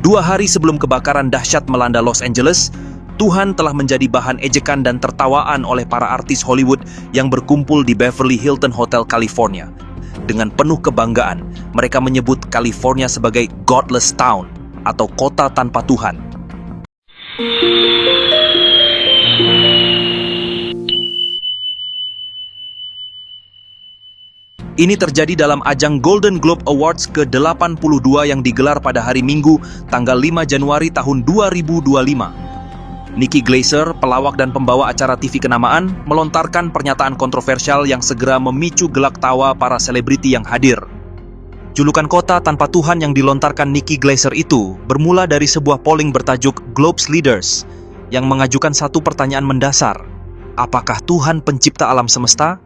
2 hari sebelum kebakaran dahsyat melanda Los Angeles, Tuhan telah menjadi bahan ejekan dan tertawaan oleh para artis Hollywood yang berkumpul di Beverly Hilton Hotel, California. Dengan penuh kebanggaan, mereka menyebut California sebagai Godless Town atau kota tanpa Tuhan. Ini terjadi dalam ajang Golden Globe Awards ke-82 yang digelar pada hari Minggu, tanggal 5 Januari tahun 2025. Nikki Glaser, pelawak dan pembawa acara TV kenamaan, melontarkan pernyataan kontroversial yang segera memicu gelak tawa para selebriti yang hadir. Julukan kota tanpa Tuhan yang dilontarkan Nikki Glaser itu bermula dari sebuah polling bertajuk Globe's Leaders yang mengajukan satu pertanyaan mendasar. Apakah Tuhan pencipta alam semesta?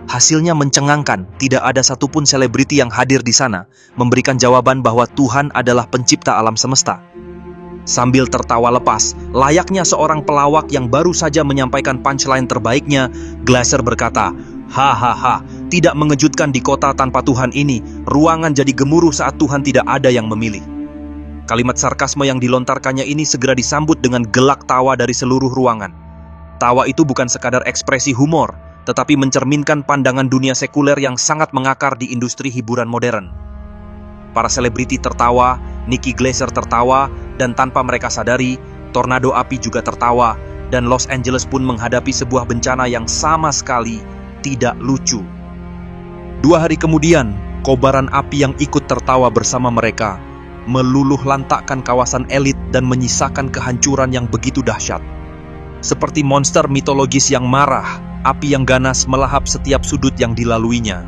Hasilnya mencengangkan, tidak ada satupun selebriti yang hadir di sana memberikan jawaban bahwa Tuhan adalah pencipta alam semesta. Sambil tertawa lepas, layaknya seorang pelawak yang baru saja menyampaikan punchline terbaiknya, Glaser berkata, "Hahaha, tidak mengejutkan di kota tanpa Tuhan ini, ruangan jadi gemuruh saat Tuhan tidak ada yang memilih." Kalimat sarkasme yang dilontarkannya ini segera disambut dengan gelak tawa dari seluruh ruangan. Tawa itu bukan sekadar ekspresi humor, tetapi mencerminkan pandangan dunia sekuler yang sangat mengakar di industri hiburan modern. Para selebriti tertawa, Nikki Glaser tertawa, dan tanpa mereka sadari, tornado api juga tertawa, dan Los Angeles pun menghadapi sebuah bencana yang sama sekali tidak lucu. 2 hari kemudian, kobaran api yang ikut tertawa bersama mereka meluluh lantakkan kawasan elit dan menyisakan kehancuran yang begitu dahsyat. Seperti monster mitologis yang marah, api yang ganas melahap setiap sudut yang dilaluinya.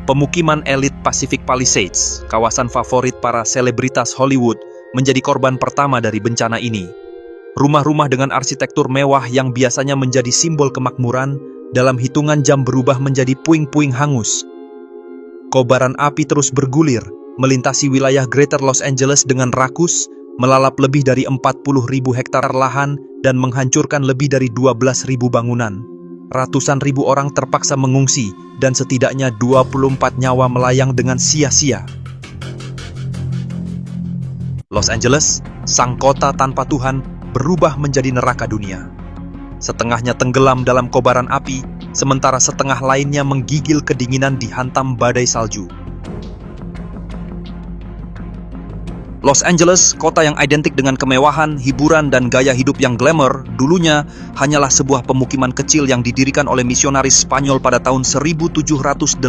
Pemukiman elit Pacific Palisades, kawasan favorit para selebritas Hollywood, menjadi korban pertama dari bencana ini. Rumah-rumah dengan arsitektur mewah yang biasanya menjadi simbol kemakmuran, dalam hitungan jam berubah menjadi puing-puing hangus. Kobaran api terus bergulir, melintasi wilayah Greater Los Angeles dengan rakus, melalap lebih dari 40.000 hektar lahan, dan menghancurkan lebih dari 12.000 bangunan. Ratusan ribu orang terpaksa mengungsi, dan setidaknya 24 nyawa melayang dengan sia-sia. Los Angeles, sang kota tanpa Tuhan, berubah menjadi neraka dunia. Setengahnya tenggelam dalam kobaran api, sementara setengah lainnya menggigil kedinginan dihantam badai salju. Los Angeles, kota yang identik dengan kemewahan, hiburan, dan gaya hidup yang glamour, dulunya hanyalah sebuah pemukiman kecil yang didirikan oleh misionaris Spanyol pada tahun 1781.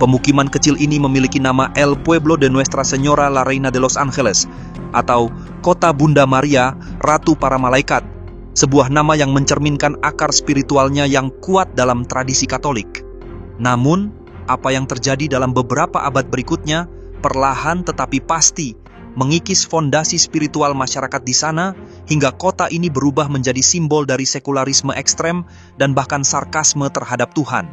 Pemukiman kecil ini memiliki nama El Pueblo de Nuestra Señora la Reina de Los Angeles, atau Kota Bunda Maria, Ratu para Malaikat, sebuah nama yang mencerminkan akar spiritualnya yang kuat dalam tradisi Katolik. Namun, apa yang terjadi dalam beberapa abad berikutnya, perlahan tetapi pasti mengikis fondasi spiritual masyarakat di sana, hingga kota ini berubah menjadi simbol dari sekularisme ekstrem dan bahkan sarkasme terhadap Tuhan.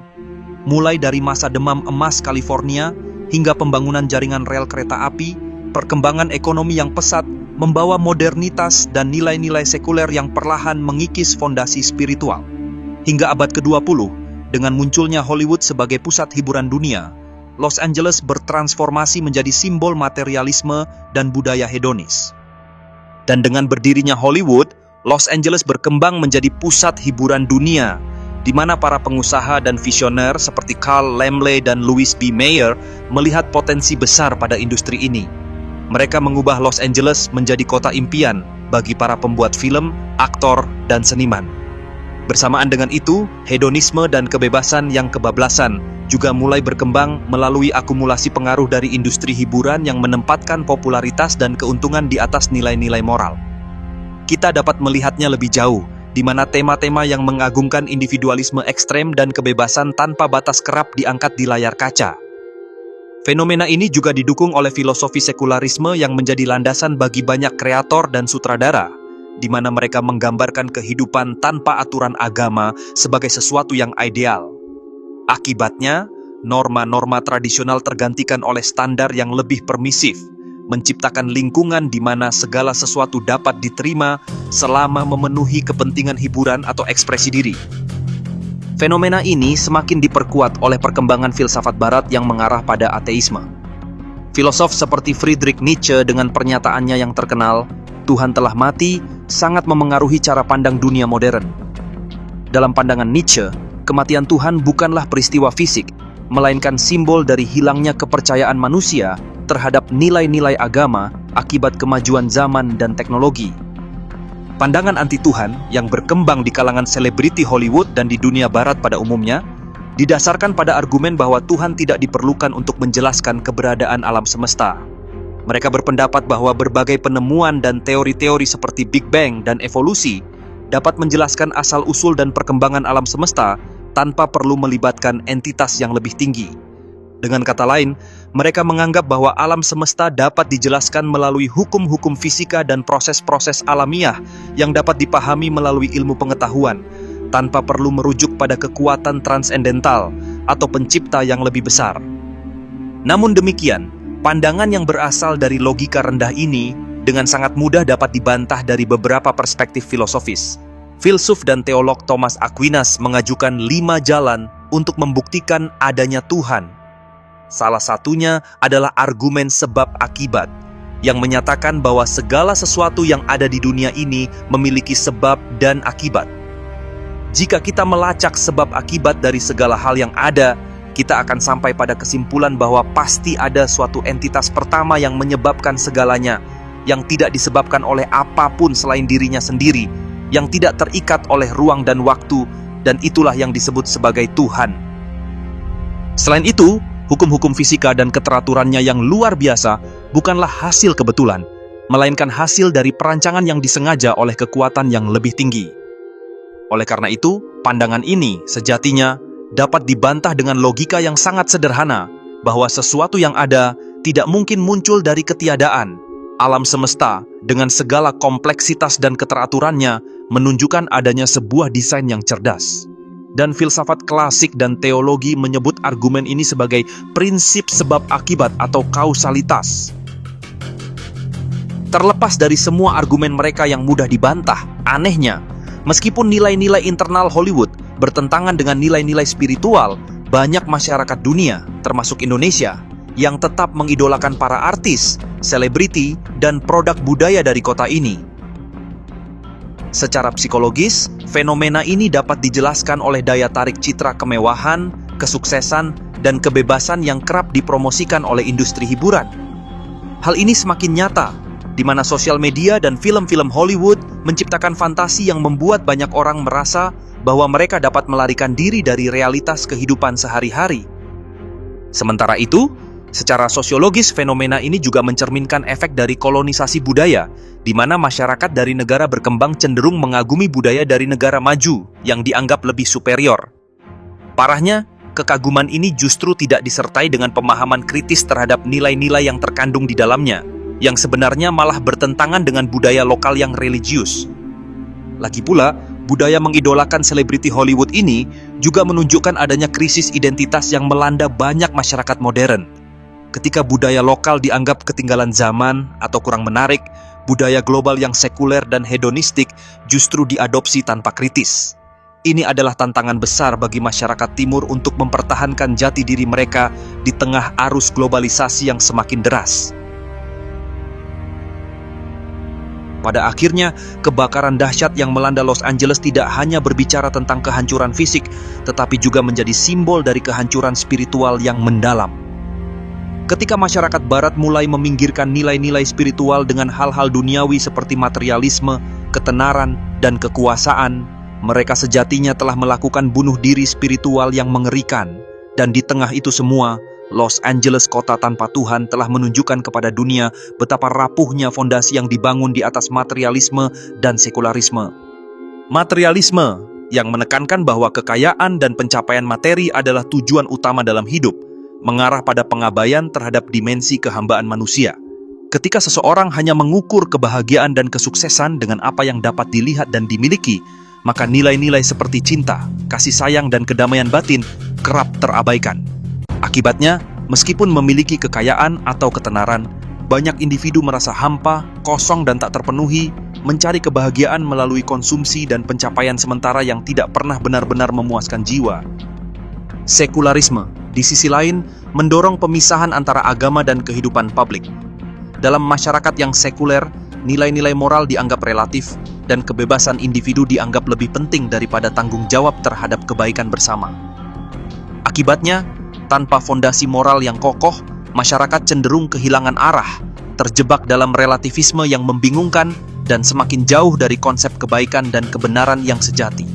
Mulai dari masa demam emas California hingga pembangunan jaringan rel kereta api, perkembangan ekonomi yang pesat membawa modernitas dan nilai-nilai sekuler yang perlahan mengikis fondasi spiritual. Hingga abad ke-20, dengan munculnya Hollywood sebagai pusat hiburan dunia, Los Angeles bertransformasi menjadi simbol materialisme dan budaya hedonis. Dan dengan berdirinya Hollywood, Los Angeles berkembang menjadi pusat hiburan dunia, di mana para pengusaha dan visioner seperti Carl Laemmle dan Louis B. Mayer melihat potensi besar pada industri ini. Mereka mengubah Los Angeles menjadi kota impian bagi para pembuat film, aktor, dan seniman. Bersamaan dengan itu, hedonisme dan kebebasan yang kebablasan juga mulai berkembang melalui akumulasi pengaruh dari industri hiburan yang menempatkan popularitas dan keuntungan di atas nilai-nilai moral. Kita dapat melihatnya lebih jauh, di mana tema-tema yang mengagungkan individualisme ekstrem dan kebebasan tanpa batas kerap diangkat di layar kaca. Fenomena ini juga didukung oleh filosofi sekularisme yang menjadi landasan bagi banyak kreator dan sutradara, di mana mereka menggambarkan kehidupan tanpa aturan agama sebagai sesuatu yang ideal. Akibatnya, norma-norma tradisional tergantikan oleh standar yang lebih permisif, menciptakan lingkungan di mana segala sesuatu dapat diterima selama memenuhi kepentingan hiburan atau ekspresi diri. Fenomena ini semakin diperkuat oleh perkembangan filsafat barat yang mengarah pada ateisme. Filosof seperti Friedrich Nietzsche dengan pernyataannya yang terkenal, Tuhan telah mati, sangat memengaruhi cara pandang dunia modern. Dalam pandangan Nietzsche, kematian Tuhan bukanlah peristiwa fisik, melainkan simbol dari hilangnya kepercayaan manusia terhadap nilai-nilai agama akibat kemajuan zaman dan teknologi. Pandangan anti-Tuhan yang berkembang di kalangan selebriti Hollywood dan di dunia barat pada umumnya didasarkan pada argumen bahwa Tuhan tidak diperlukan untuk menjelaskan keberadaan alam semesta. Mereka berpendapat bahwa berbagai penemuan dan teori-teori seperti Big Bang dan evolusi dapat menjelaskan asal-usul dan perkembangan alam semesta tanpa perlu melibatkan entitas yang lebih tinggi. Dengan kata lain, mereka menganggap bahwa alam semesta dapat dijelaskan melalui hukum-hukum fisika dan proses-proses alamiah yang dapat dipahami melalui ilmu pengetahuan, tanpa perlu merujuk pada kekuatan transendental atau pencipta yang lebih besar. Namun demikian, pandangan yang berasal dari logika rendah ini dengan sangat mudah dapat dibantah dari beberapa perspektif filosofis. Filsuf dan teolog Thomas Aquinas mengajukan 5 jalan untuk membuktikan adanya Tuhan. Salah satunya adalah argumen sebab akibat, yang menyatakan bahwa segala sesuatu yang ada di dunia ini memiliki sebab dan akibat. Jika kita melacak sebab akibat dari segala hal yang ada, kita akan sampai pada kesimpulan bahwa pasti ada suatu entitas pertama yang menyebabkan segalanya, yang tidak disebabkan oleh apapun selain dirinya sendiri, yang tidak terikat oleh ruang dan waktu, dan itulah yang disebut sebagai Tuhan. Selain itu, hukum-hukum fisika dan keteraturannya yang luar biasa bukanlah hasil kebetulan, melainkan hasil dari perancangan yang disengaja oleh kekuatan yang lebih tinggi. Oleh karena itu, pandangan ini sejatinya dapat dibantah dengan logika yang sangat sederhana, bahwa sesuatu yang ada tidak mungkin muncul dari ketiadaan. Alam semesta dengan segala kompleksitas dan keteraturannya menunjukkan adanya sebuah desain yang cerdas. Dan filsafat klasik dan teologi menyebut argumen ini sebagai prinsip sebab akibat atau kausalitas. Terlepas dari semua argumen mereka yang mudah dibantah, anehnya, meskipun nilai-nilai internal Hollywood bertentangan dengan nilai-nilai spiritual, banyak masyarakat dunia, termasuk Indonesia, yang tetap mengidolakan para artis, selebriti, dan produk budaya dari kota ini. Secara psikologis, fenomena ini dapat dijelaskan oleh daya tarik citra kemewahan, kesuksesan, dan kebebasan yang kerap dipromosikan oleh industri hiburan. Hal ini semakin nyata, di mana sosial media dan film-film Hollywood menciptakan fantasi yang membuat banyak orang merasa bahwa mereka dapat melarikan diri dari realitas kehidupan sehari-hari. Sementara itu, secara sosiologis fenomena ini juga mencerminkan efek dari kolonisasi budaya, di mana masyarakat dari negara berkembang cenderung mengagumi budaya dari negara maju yang dianggap lebih superior. Parahnya, kekaguman ini justru tidak disertai dengan pemahaman kritis terhadap nilai-nilai yang terkandung di dalamnya, yang sebenarnya malah bertentangan dengan budaya lokal yang religius. Lagi pula, budaya mengidolakan selebriti Hollywood ini juga menunjukkan adanya krisis identitas yang melanda banyak masyarakat modern. Ketika budaya lokal dianggap ketinggalan zaman atau kurang menarik, budaya global yang sekuler dan hedonistik justru diadopsi tanpa kritis. Ini adalah tantangan besar bagi masyarakat timur untuk mempertahankan jati diri mereka di tengah arus globalisasi yang semakin deras. Pada akhirnya, kebakaran dahsyat yang melanda Los Angeles tidak hanya berbicara tentang kehancuran fisik, tetapi juga menjadi simbol dari kehancuran spiritual yang mendalam. Ketika masyarakat barat mulai meminggirkan nilai-nilai spiritual dengan hal-hal duniawi seperti materialisme, ketenaran, dan kekuasaan, mereka sejatinya telah melakukan bunuh diri spiritual yang mengerikan. Dan di tengah itu semua, Los Angeles, kota tanpa Tuhan, telah menunjukkan kepada dunia betapa rapuhnya fondasi yang dibangun di atas materialisme dan sekularisme. Materialisme yang menekankan bahwa kekayaan dan pencapaian materi adalah tujuan utama dalam hidup, mengarah pada pengabaian terhadap dimensi kehambaan manusia. Ketika seseorang hanya mengukur kebahagiaan dan kesuksesan dengan apa yang dapat dilihat dan dimiliki, maka nilai-nilai seperti cinta, kasih sayang, dan kedamaian batin kerap terabaikan. Akibatnya, meskipun memiliki kekayaan atau ketenaran, banyak individu merasa hampa, kosong, dan tak terpenuhi, mencari kebahagiaan melalui konsumsi dan pencapaian sementara yang tidak pernah benar-benar memuaskan jiwa. Sekularisme, di sisi lain, mendorong pemisahan antara agama dan kehidupan publik. Dalam masyarakat yang sekuler, nilai-nilai moral dianggap relatif, dan kebebasan individu dianggap lebih penting daripada tanggung jawab terhadap kebaikan bersama. Akibatnya, tanpa fondasi moral yang kokoh, masyarakat cenderung kehilangan arah, terjebak dalam relativisme yang membingungkan, dan semakin jauh dari konsep kebaikan dan kebenaran yang sejati.